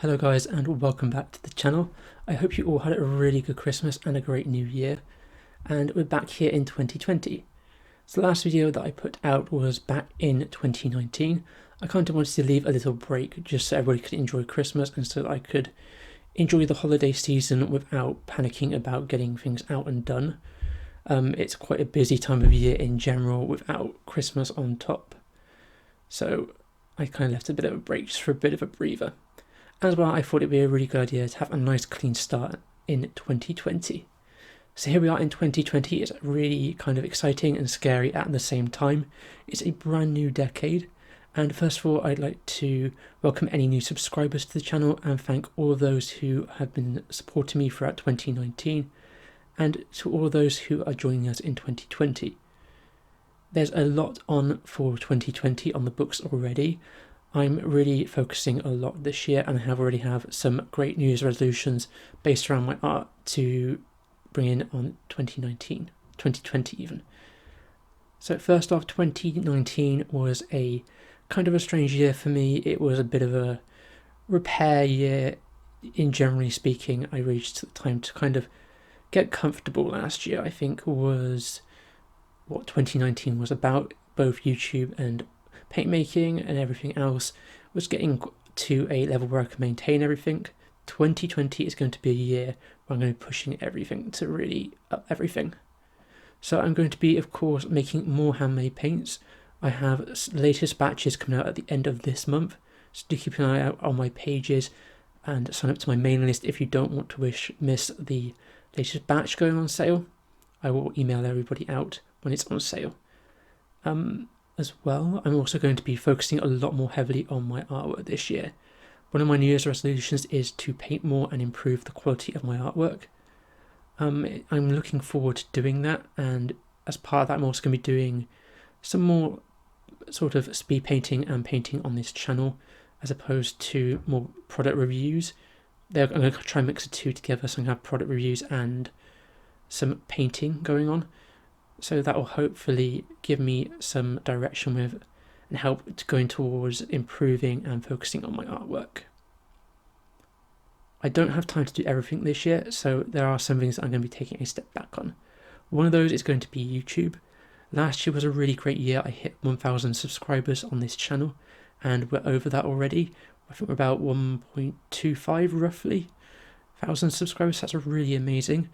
Hello guys and welcome back to the channel. I hope you all had a really good Christmas and a great new year, and we're back here in 2020. So the last video that I put out was back in 2019. I kind of wanted to leave a little break just so everybody could enjoy Christmas and so that I could enjoy the holiday season without panicking about getting things out and done. It's quite a busy time of year in general without Christmas on top. So I kind of left a bit of a break just for a bit of a breather. As well, I thought it'd be a really good idea to have a nice clean start in 2020. So here we are in 2020. It's really kind of exciting and scary at the same time. It's a brand new decade. And first of all, I'd like to welcome any new subscribers to the channel and thank all of those who have been supporting me throughout 2019 and to all of those who are joining us in 2020. There's a lot on for 2020 on the books already. I'm really focusing a lot this year and I already have some great New Year's resolutions based around my art to bring in on 2020 even. So first off, 2019 was a kind of a strange year for me. It was a bit of a repair year in generally speaking. I reached the time to kind of get comfortable last year, I think was what 2019 was about, both YouTube and paint making and everything else was getting to a level where I can maintain everything. 2020 is going to be a year where I'm going to be pushing everything to really up everything. So I'm going to be, of course, making more handmade paints. I have latest batches coming out at the end of this month, so do keep an eye out on my pages and sign up to my mailing list if you don't want to miss the latest batch going on sale. I will email everybody out when it's on sale. As well, I'm also going to be focusing a lot more heavily on my artwork this year. One of my New Year's resolutions is to paint more and improve the quality of my artwork. I'm looking forward to doing that, and as part of that I'm also going to be doing some more sort of speed painting and painting on this channel as opposed to more product reviews. I'm going to try and mix the two together, so I'm going to have product reviews and some painting going on. So that will hopefully give me some direction with and help to going towards improving and focusing on my artwork. I don't have time to do everything this year, so there are some things that I'm going to be taking a step back on. One of those is going to be YouTube. Last year was a really great year. I hit 1,000 subscribers on this channel and we're over that already. I think we're about 1.25 roughly thousand subscribers. That's really amazing.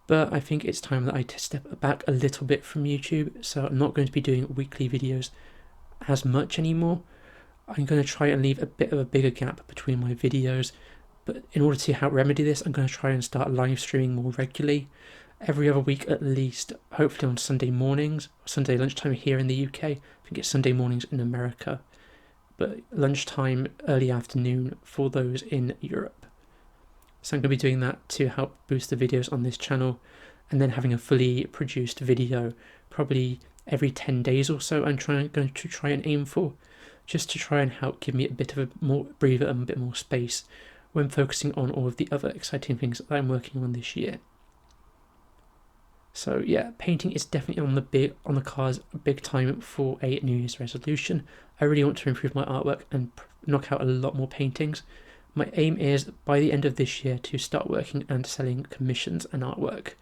But I think it's time that I step back a little bit from YouTube, so I'm not going to be doing weekly videos as much anymore. I'm going to try and leave a bit of a bigger gap between my videos, but in order to see how to remedy this, I'm going to try and start live streaming more regularly, every other week at least, hopefully on Sunday mornings, Sunday lunchtime here in the UK. I think it's Sunday mornings in America, but lunchtime, early afternoon for those in Europe. So I'm going to be doing that to help boost the videos on this channel, and then having a fully produced video probably every 10 days or so I'm going to try and aim for, just to try and help give me a bit of a more breather and a bit more space when focusing on all of the other exciting things that I'm working on this year. So yeah, painting is definitely on the cards big time for a New Year's resolution. I really want to improve my artwork and knock out a lot more paintings. My aim is by the end of this year to start working and selling commissions and artwork.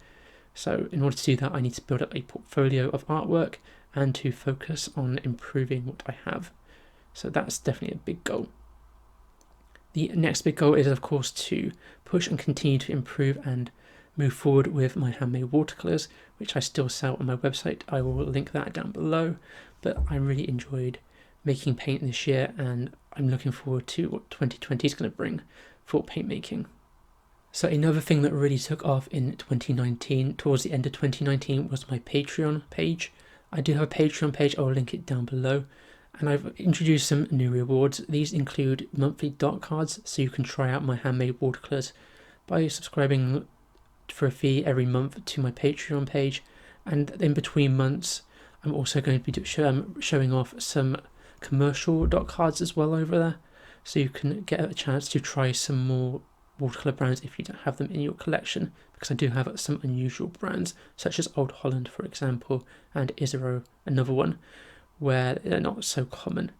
So in order to do that, I need to build up a portfolio of artwork and to focus on improving what I have. So that's definitely a big goal. The next big goal is, of course, to push and continue to improve and move forward with my handmade watercolors, which I still sell on my website. I will link that down below, but I really enjoyed making paint this year and I'm looking forward to what 2020 is going to bring for paint making. So another thing that really took off in 2019, towards the end of 2019, was my Patreon page. I do have a Patreon page, I'll link it down below, and I've introduced some new rewards. These include monthly dot cards, so you can try out my handmade watercolors by subscribing for a fee every month to my Patreon page, and in between months I'm also going to be showing off some commercial dot cards as well over there, so you can get a chance to try some more watercolor brands if you don't have them in your collection, because I do have some unusual brands such as Old Holland, for example, and Isero, another one, where they're not so common.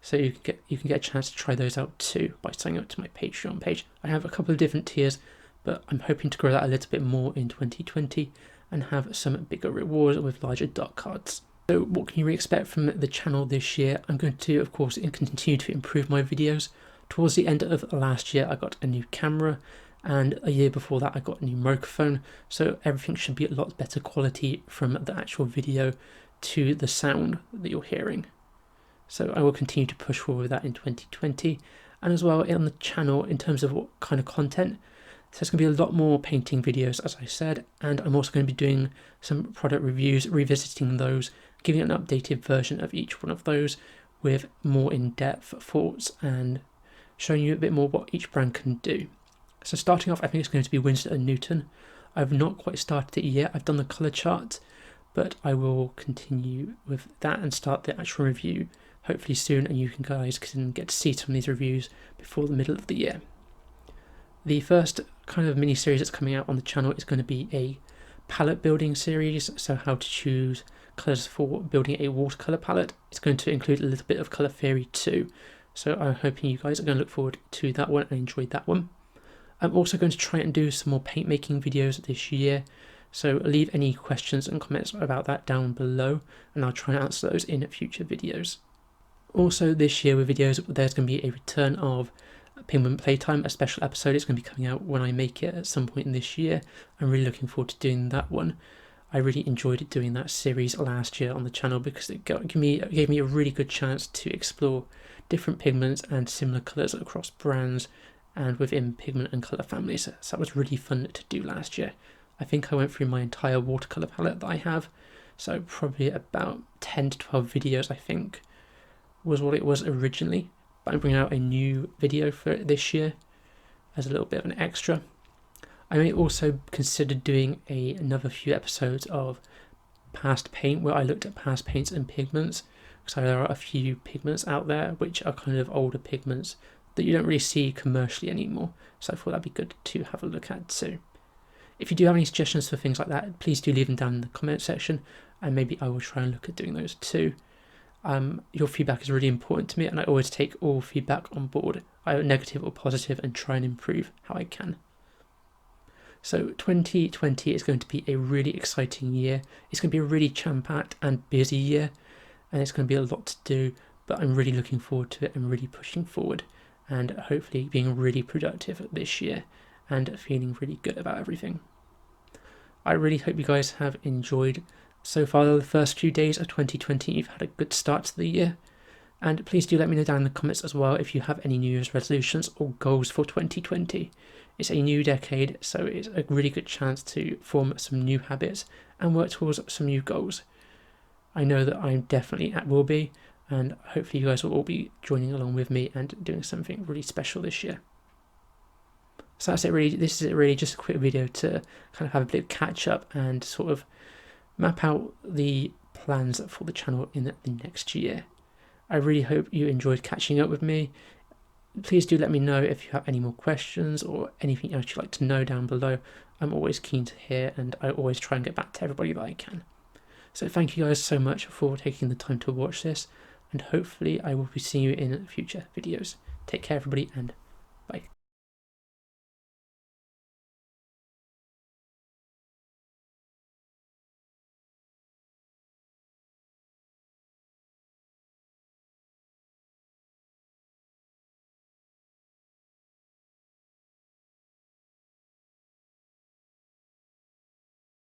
So you can get a chance to try those out too by signing up to my Patreon page. I have a couple of different tiers, but I'm hoping to grow that a little bit more in 2020 and have some bigger rewards with larger dark cards. So what can you expect from the channel this year? I'm going to, of course, continue to improve my videos. Towards the end of last year, I got a new camera, and a year before that, I got a new microphone. So everything should be a lot better quality from the actual video to the sound that you're hearing. So I will continue to push forward with that in 2020. And as well on the channel, in terms of what kind of content, so there's going to be a lot more painting videos, as I said, and I'm also going to be doing some product reviews, revisiting those, giving an updated version of each one of those with more in-depth thoughts and showing you a bit more what each brand can do. So starting off, I think it's going to be Winsor & Newton. I've not quite started it yet. I've done the colour chart, but I will continue with that and start the actual review hopefully soon, and you guys can get to see some of these reviews before the middle of the year. The first kind of mini series that's coming out on the channel is going to be a palette building series, so how to choose colours for building a watercolour palette. It's going to include a little bit of colour theory too, so I'm hoping you guys are going to look forward to that one and enjoy that one. I'm also going to try and do some more paint making videos this year, so leave any questions and comments about that down below and I'll try and answer those in future videos. Also this year with videos, there's going to be a return of Pigment Playtime, a special episode. It's going to be coming out when I make it at some point in this year. I'm really looking forward to doing that one. I really enjoyed doing that series last year on the channel because it gave me a really good chance to explore different pigments and similar colours across brands and within pigment and colour families. So that was really fun to do last year. I think I went through my entire watercolour palette that I have, so probably about 10 to 12 videos I think was what it was originally. But I'm bringing out a new video for it this year as a little bit of an extra. I may also consider doing another few episodes of past paint where I looked at past paints and pigments, because there are a few pigments out there which are kind of older pigments that you don't really see commercially anymore, so I thought that'd be good to have a look at too. If you do have any suggestions for things like that, please do leave them down in the comment section and maybe I will try and look at doing those too. Your feedback is really important to me and I always take all feedback on board, either negative or positive, and try and improve how I can. So 2020 is going to be a really exciting year. It's going to be a really jam-packed and busy year and it's going to be a lot to do, but I'm really looking forward to it and really pushing forward and hopefully being really productive this year and feeling really good about everything. I really hope you guys have enjoyed so far the first few days of 2020. You've had a good start to the year, and please do let me know down in the comments as well if you have any New Year's resolutions or goals for 2020. It's a new decade, so it's a really good chance to form some new habits and work towards some new goals. I know that I definitely will be, and hopefully you guys will all be joining along with me and doing something really special this year. So that's it really. This is really just a quick video to kind of have a bit of catch up and sort of map out the plans for the channel in the next year. I really hope you enjoyed catching up with me. Please do let me know if you have any more questions or anything else you'd like to know down below. I'm always keen to hear and I always try and get back to everybody that I can. So thank you guys so much for taking the time to watch this, and hopefully I will be seeing you in future videos. Take care everybody, and bye.